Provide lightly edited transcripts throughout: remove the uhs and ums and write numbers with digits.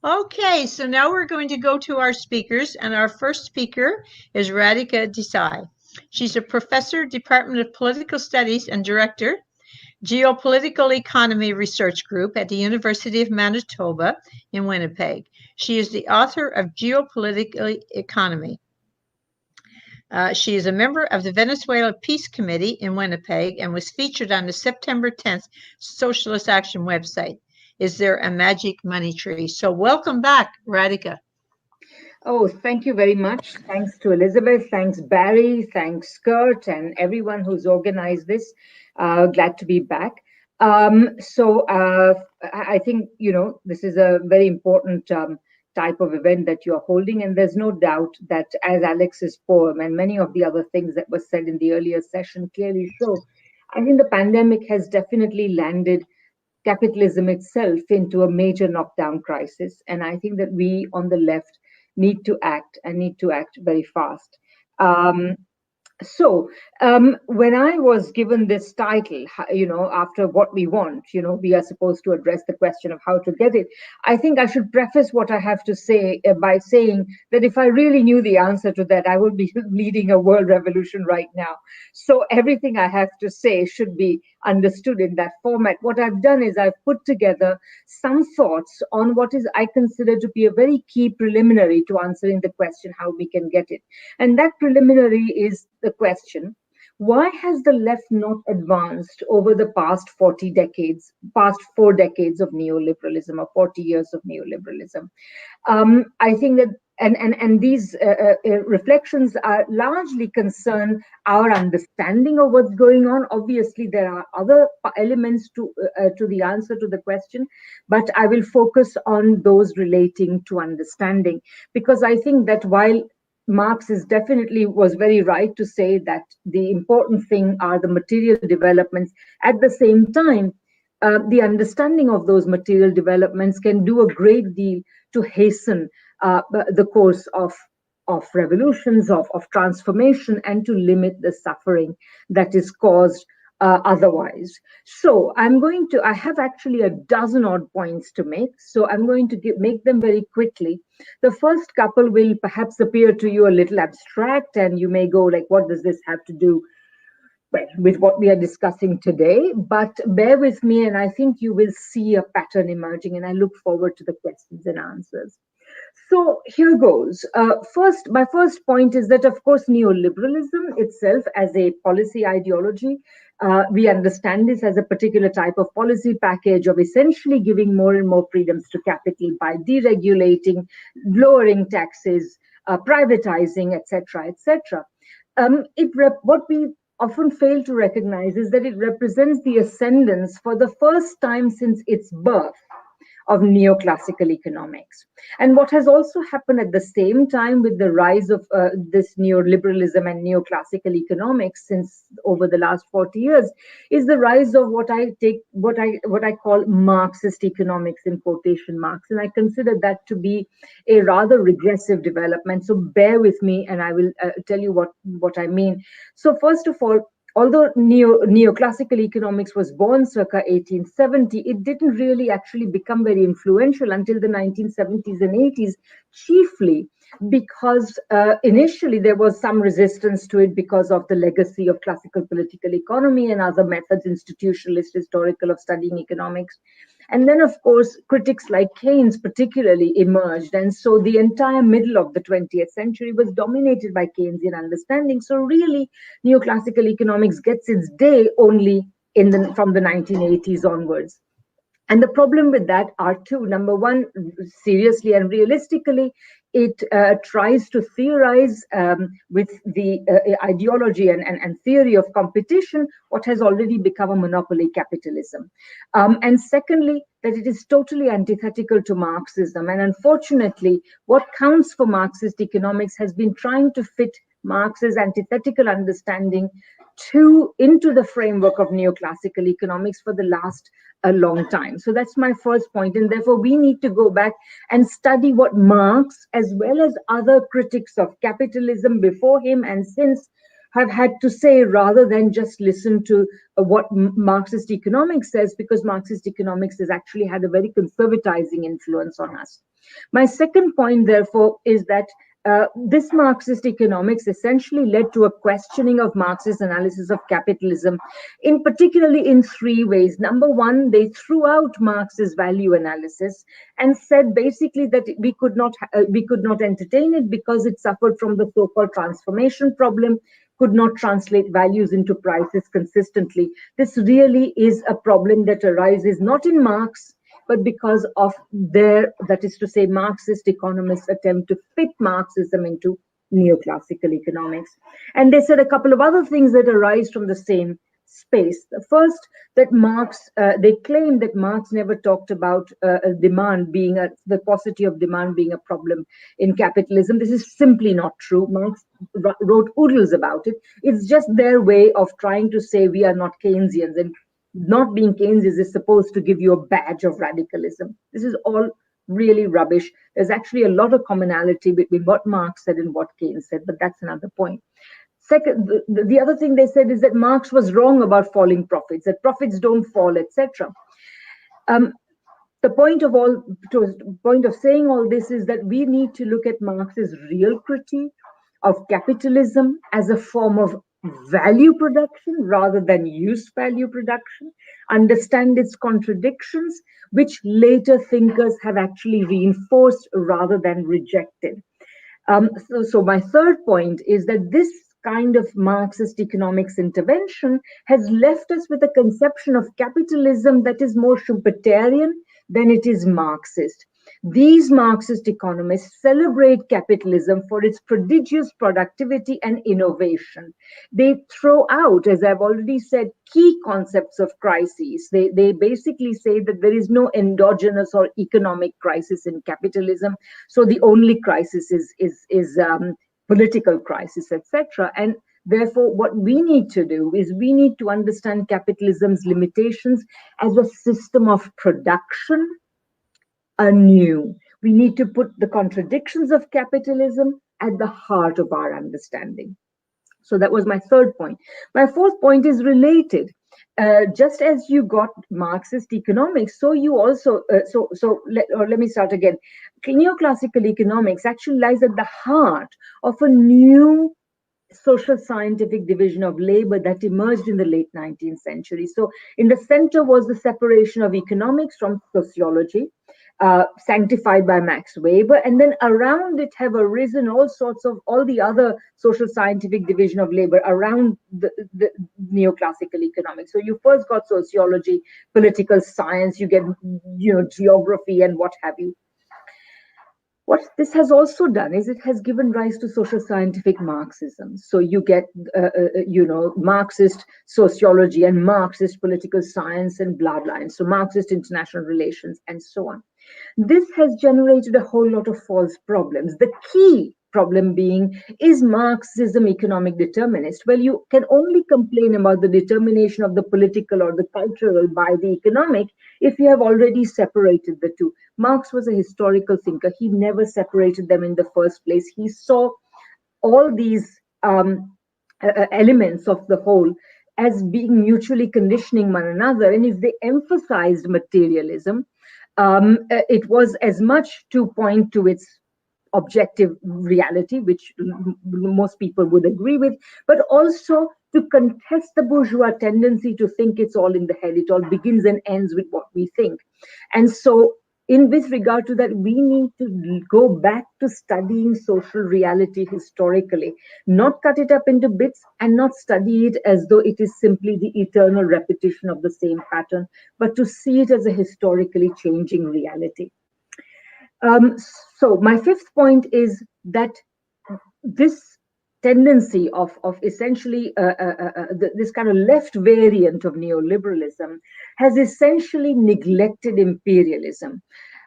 Okay, so now we're going to go to our speakers, and our first speaker is Rhadika Desai. She's a professor, Department of Political Studies, and director, Geopolitical Economy Research Group at the University of Manitoba in Winnipeg. She is the author of Geopolitical Economy. She is a member of the Venezuela Peace Committee in Winnipeg and was featured on the September 10th Socialist Action website. Is there a magic money tree? So welcome back, Rhadika. Oh, thank you very much. Thanks to Elizabeth, thanks Barry, thanks Kurt, and everyone who's organized this. Glad to be back. I think, this is a very important type of event that you're holding, and there's no doubt that as Alex's poem and many of the other things that were said in the earlier session clearly show, I think the pandemic has definitely landed capitalism itself into a major knockdown crisis. And I think that we on the left need to act and need to act very fast. When I was given this title, after what we want, we are supposed to address the question of how to get it. I think I should preface what I have to say by saying that if I really knew the answer to that, I would be leading a world revolution right now. So everything I have to say should be understood in that format. What I've done is I've put together some thoughts on what is I consider to be a very key preliminary to answering the question how we can get it. And that preliminary is the question: why has the left not advanced over the past 4 decades of neoliberalism, or 40 years of neoliberalism? I think that and these reflections are largely concern our understanding of what's going on. Obviously, there are other elements to the answer to the question, but I will focus on those relating to understanding, because I think that while Marx was very right to say that the important thing are the material developments, at the same time, the understanding of those material developments can do a great deal to hasten the course of revolutions, of transformation, and to limit the suffering that is caused otherwise. So I have actually a dozen odd points to make. So I'm going to make them very quickly. The first couple will perhaps appear to you a little abstract, and you may go like, what does this have to do with what we are discussing today? But bear with me, and I think you will see a pattern emerging, and I look forward to the questions and answers. So here goes. My first point is that, of course, neoliberalism itself as a policy ideology, we understand this as a particular type of policy package of essentially giving more and more freedoms to capital by deregulating, lowering taxes, privatizing, etc., etc. What we often fail to recognize is that it represents the ascendance for the first time since its birth of neoclassical economics. And what has also happened at the same time with the rise of this neoliberalism and neoclassical economics since over the last 40 years is the rise of what I call Marxist economics in quotation marks. And I consider that to be a rather regressive development. So bear with me and I will tell you what I mean. So first of all, although neoclassical economics was born circa 1870, it didn't really actually become very influential until the 1970s and 80s, chiefly because initially there was some resistance to it because of the legacy of classical political economy and other methods, institutionalist, historical, of studying economics. And then, of course, critics like Keynes particularly emerged. And so the entire middle of the 20th century was dominated by Keynesian understanding. So really, neoclassical economics gets its day only from the 1980s onwards. And the problem with that are two. Number one, seriously and realistically, it tries to theorize with the ideology and theory of competition what has already become a monopoly capitalism. And secondly, that it is totally antithetical to Marxism. And unfortunately, what counts for Marxist economics has been trying to fit Marx's antithetical understanding into the framework of neoclassical economics for the last a long time. So that's my first point. And therefore, we need to go back and study what Marx, as well as other critics of capitalism before him and since, have had to say rather than just listen to what Marxist economics says, because Marxist economics has actually had a very conservatizing influence on us. My second point, therefore, is that this Marxist economics essentially led to a questioning of Marxist analysis of capitalism, in particularly in three ways. Number one, they threw out Marx's value analysis and said basically that we could not entertain it because it suffered from the so-called transformation problem, could not translate values into prices consistently. This really is a problem that arises not in Marx, but because of their, that is to say, Marxist economists' attempt to fit Marxism into neoclassical economics. And they said a couple of other things that arise from the same space. The first, that Marx, they claim that Marx never talked about demand being the paucity of demand being a problem in capitalism. This is simply not true. Marx wrote oodles about it. It's just their way of trying to say we are not Keynesians, and not being Keynesian is supposed to give you a badge of radicalism. This is all really rubbish. There's actually a lot of commonality between what Marx said and what Keynes said, but that's another point. Second, the other thing they said is that Marx was wrong about falling profits, that profits don't fall, etc. The point of saying all this is that we need to look at Marx's real critique of capitalism as a form of value production rather than use value production, understand its contradictions, which later thinkers have actually reinforced rather than rejected. So my third point is that this kind of Marxist economics intervention has left us with a conception of capitalism that is more Schumpeterian than it is Marxist. These Marxist economists celebrate capitalism for its prodigious productivity and innovation. They throw out, as I've already said, key concepts of crises. They basically say that there is no endogenous or economic crisis in capitalism, so the only crisis is political crisis, etc. And therefore, what we need to do is we need to understand capitalism's limitations as a system of production anew. We need to put the contradictions of capitalism at the heart of our understanding. So that was my third point. My fourth point is related. Just as you got Marxist economics, so you also, let me start again. Neoclassical economics actually lies at the heart of a new social scientific division of labor that emerged in the late 19th century. So in the center was the separation of economics from sociology, sanctified by Max Weber, and then around it have arisen all the other social scientific division of labor around the neoclassical economics. So you first got sociology, political science, you get geography and what have you. What this has also done is it has given rise to social scientific Marxism. So you get, Marxist sociology and Marxist political science and blah, blah. And so Marxist international relations and so on. This has generated a whole lot of false problems. The key problem being, is Marxism economic determinist? Well, you can only complain about the determination of the political or the cultural by the economic if you have already separated the two. Marx was a historical thinker. He never separated them in the first place. He saw all these elements of the whole as being mutually conditioning one another. And if they emphasized materialism, it was as much to point to its objective reality, which most people would agree with, but also to contest the bourgeois tendency to think it's all in the head. It all begins and ends with what we think. And so with regard to that, we need to go back to studying social reality historically, not cut it up into bits and not study it as though it is simply the eternal repetition of the same pattern, but to see it as a historically changing reality. So my fifth point is that this tendency of essentially this kind of left variant of neoliberalism has essentially neglected imperialism.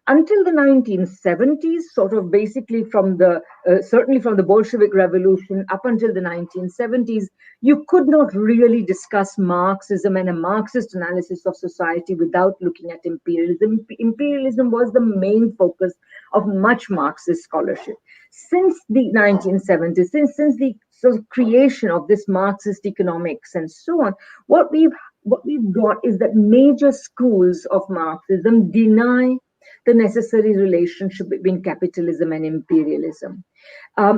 Until the 1970s, sort of basically from the certainly from the Bolshevik Revolution up until the 1970s, you could not really discuss Marxism and a Marxist analysis of society without looking at imperialism. Imperialism was the main focus of much Marxist scholarship. Since the 1970s, since the sort of creation of this Marxist economics and so on, what we've got is that major schools of Marxism deny the necessary relationship between capitalism and imperialism.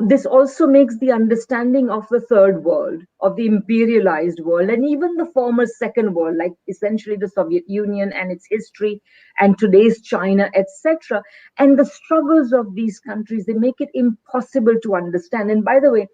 This also makes the understanding of the third world, of the imperialized world, and even the former second world, like essentially the Soviet Union and its history, and today's China, etc., and the struggles of these countries, they make it impossible to understand. And by the way,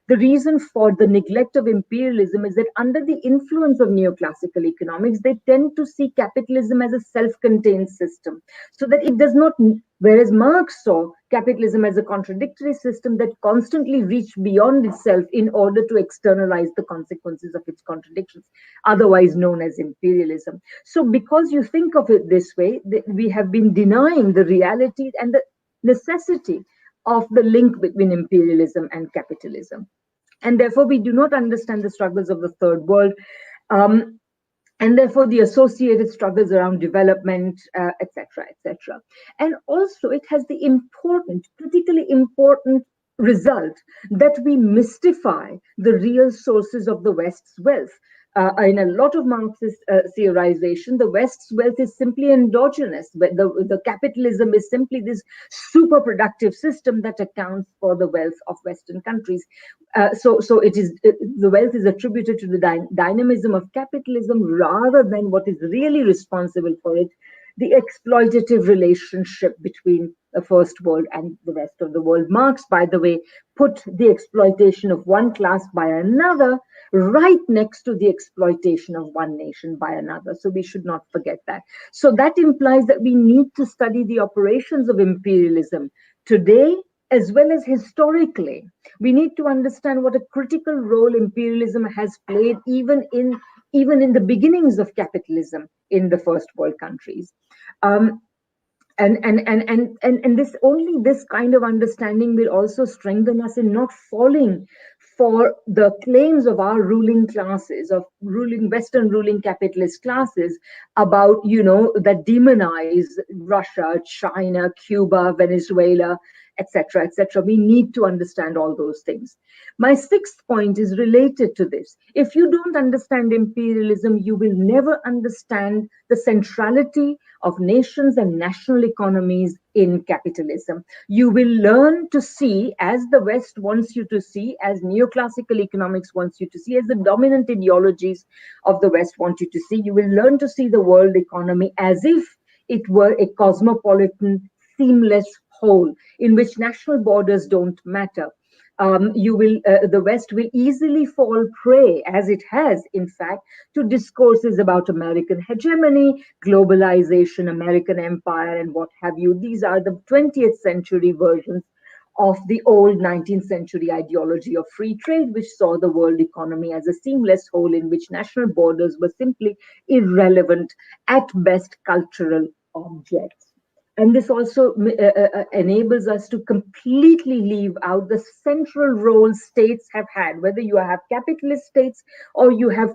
the reason for the neglect of imperialism is that under the influence of neoclassical economics, they tend to see capitalism as a self-contained system, so that it does not, whereas Marx saw capitalism as a contradictory system that constantly reached beyond itself in order to externalize the consequences of its contradictions, otherwise known as imperialism. So because you think of it this way, we have been denying the reality and the necessity of the link between imperialism and capitalism. And therefore, we do not understand the struggles of the third world. Um, and therefore the associated struggles around development, etc., etc. And also it has the important, critically important result that we mystify the real sources of the West's wealth. In a lot of Marxist theorization, the West's wealth is simply endogenous. The capitalism is simply this super productive system that accounts for the wealth of Western countries. So it is the wealth is attributed to the dynamism of capitalism rather than what is really responsible for it, the exploitative relationship between the first world and the rest of the world. Marx, by the way, put the exploitation of one class by another right next to the exploitation of one nation by another. So we should not forget that. So that implies that we need to study the operations of imperialism today as well as historically. We need to understand what a critical role imperialism has played even in the beginnings of capitalism in the first world countries. Um, and this only this kind of understanding will also strengthen us in not falling for the claims of our ruling classes, of ruling Western ruling capitalist classes, about that demonize Russia, China, Cuba, Venezuela, etc., etc. We need to understand all those things. My sixth point is related to this. If you don't understand imperialism, you will never understand the centrality of nations and national economies in capitalism. You will learn to see, as the West wants you to see, as neoclassical economics wants you to see, as the dominant ideologies of the West want you to see, you will learn to see the world economy as if it were a cosmopolitan, seamless whole in which national borders don't matter. The West will easily fall prey, as it has, in fact, to discourses about American hegemony, globalization, American empire, and what have you. These are the 20th century versions of the old 19th century ideology of free trade, which saw the world economy as a seamless whole in which national borders were simply irrelevant, at best cultural objects. And this also enables us to completely leave out the central role states have had, whether you have capitalist states or you have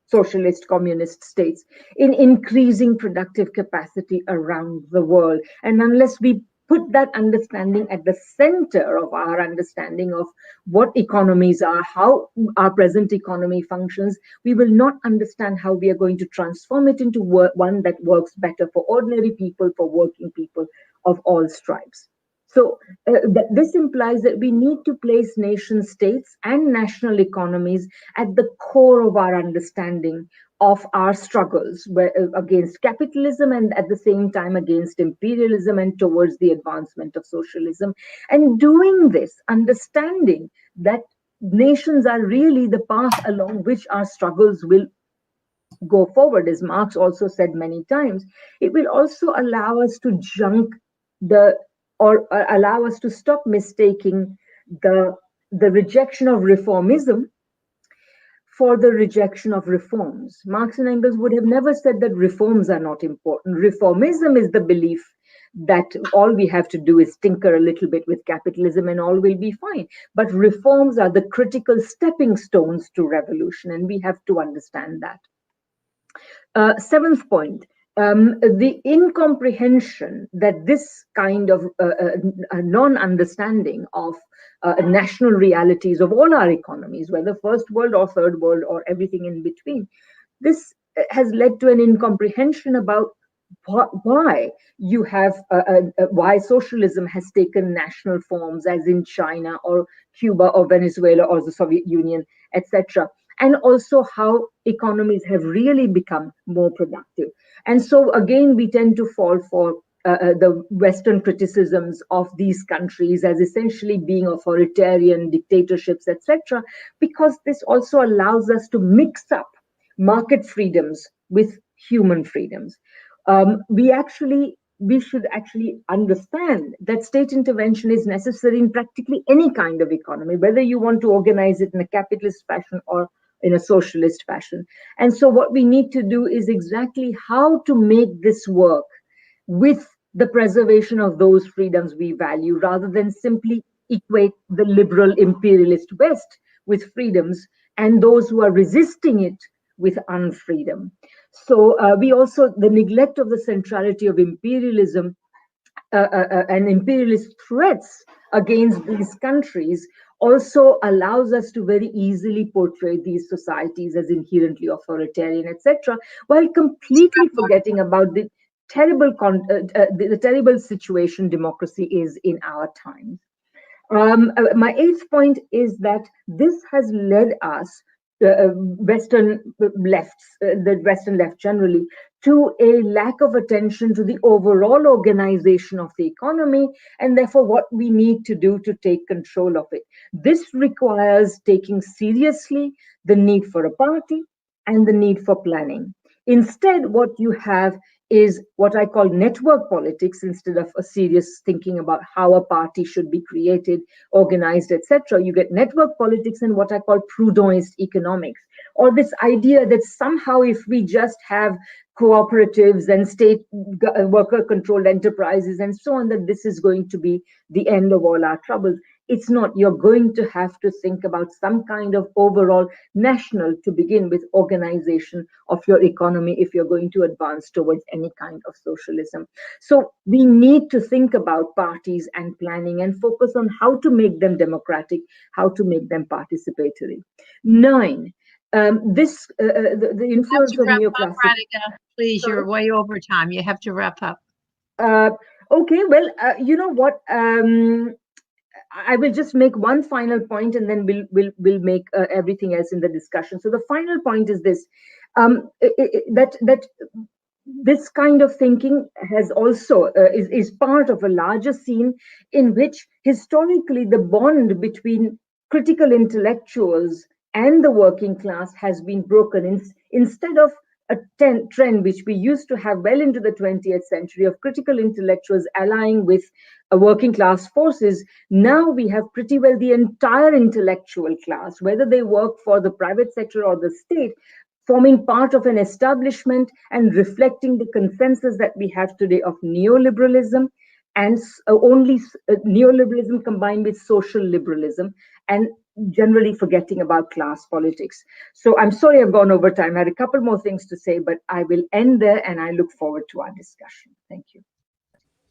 socialist communist states, in increasing productive capacity around the world. And unless we put that understanding at the center of our understanding of what economies are, how our present economy functions, we will not understand how we are going to transform it into one that works better for ordinary people, for working people of all stripes. So this implies that we need to place nation states and national economies at the core of our understanding of our struggles against capitalism and at the same time against imperialism and towards the advancement of socialism. And doing this, understanding that nations are really the path along which our struggles will go forward, as Marx also said many times, it will also allow us to allow us to stop mistaking the rejection of reformism for the rejection of reforms. Marx and Engels would have never said that reforms are not important. Reformism is the belief that all we have to do is tinker a little bit with capitalism and all will be fine. But reforms are the critical stepping stones to revolution, and we have to understand that. Seventh point, the incomprehension that this kind of non-understanding of national realities of all our economies, whether first world or third world or everything in between, this has led to an incomprehension about why you have why socialism has taken national forms, as in China or Cuba or Venezuela or the Soviet Union, etc., and also how economies have really become more productive. And so again, we tend to fall for the Western criticisms of these countries as essentially being authoritarian dictatorships, etc., because this also allows us to mix up market freedoms with human freedoms. We should actually understand that state intervention is necessary in practically any kind of economy, whether you want to organize it in a capitalist fashion or in a socialist fashion. And so what we need to do is exactly how to make this work with the preservation of those freedoms we value, rather than simply equate the liberal imperialist West with freedoms and those who are resisting it with unfreedom. So we also, the neglect of the centrality of imperialism and imperialist threats against these countries also allows us to very easily portray these societies as inherently authoritarian, etc., while completely forgetting about the terrible situation democracy is in our times. My eighth point is that this has led us, Western the Western left generally, to a lack of attention to the overall organization of the economy, and therefore what we need to do to take control of it. This requires taking seriously the need for a party and the need for planning. Instead, what you have is what I call network politics, instead of a serious thinking about how a party should be created, organized, etc. You get network politics and what I call Proudhonist economics, or this idea that somehow if we just have cooperatives and state worker controlled enterprises and so on, that this is going to be the end of all our troubles. It's not. You're going to have to think about some kind of overall national, to begin with, organization of your economy if you're going to advance towards any kind of socialism. So we need to think about parties and planning and focus on how to make them democratic, how to make them participatory. 9. The influence of neoclassical. Rhadika, please, you're way over time. You have to wrap up. Okay, well, you know what? I will just make one final point, and then we'll make everything else in the discussion. So the final point is this: that this kind of thinking has also is part of a larger scene in which historically the bond between critical intellectuals and the working class has been broken. Instead of a trend which we used to have well into the 20th century of critical intellectuals allying with working class forces, now we have pretty well the entire intellectual class, whether they work for the private sector or the state, forming part of an establishment and reflecting the consensus that we have today of neoliberalism, and only neoliberalism combined with social liberalism, and generally forgetting about class politics. So I'm sorry I've gone over time. I had a couple more things to say, but I will end there, and I look forward to our discussion. Thank you.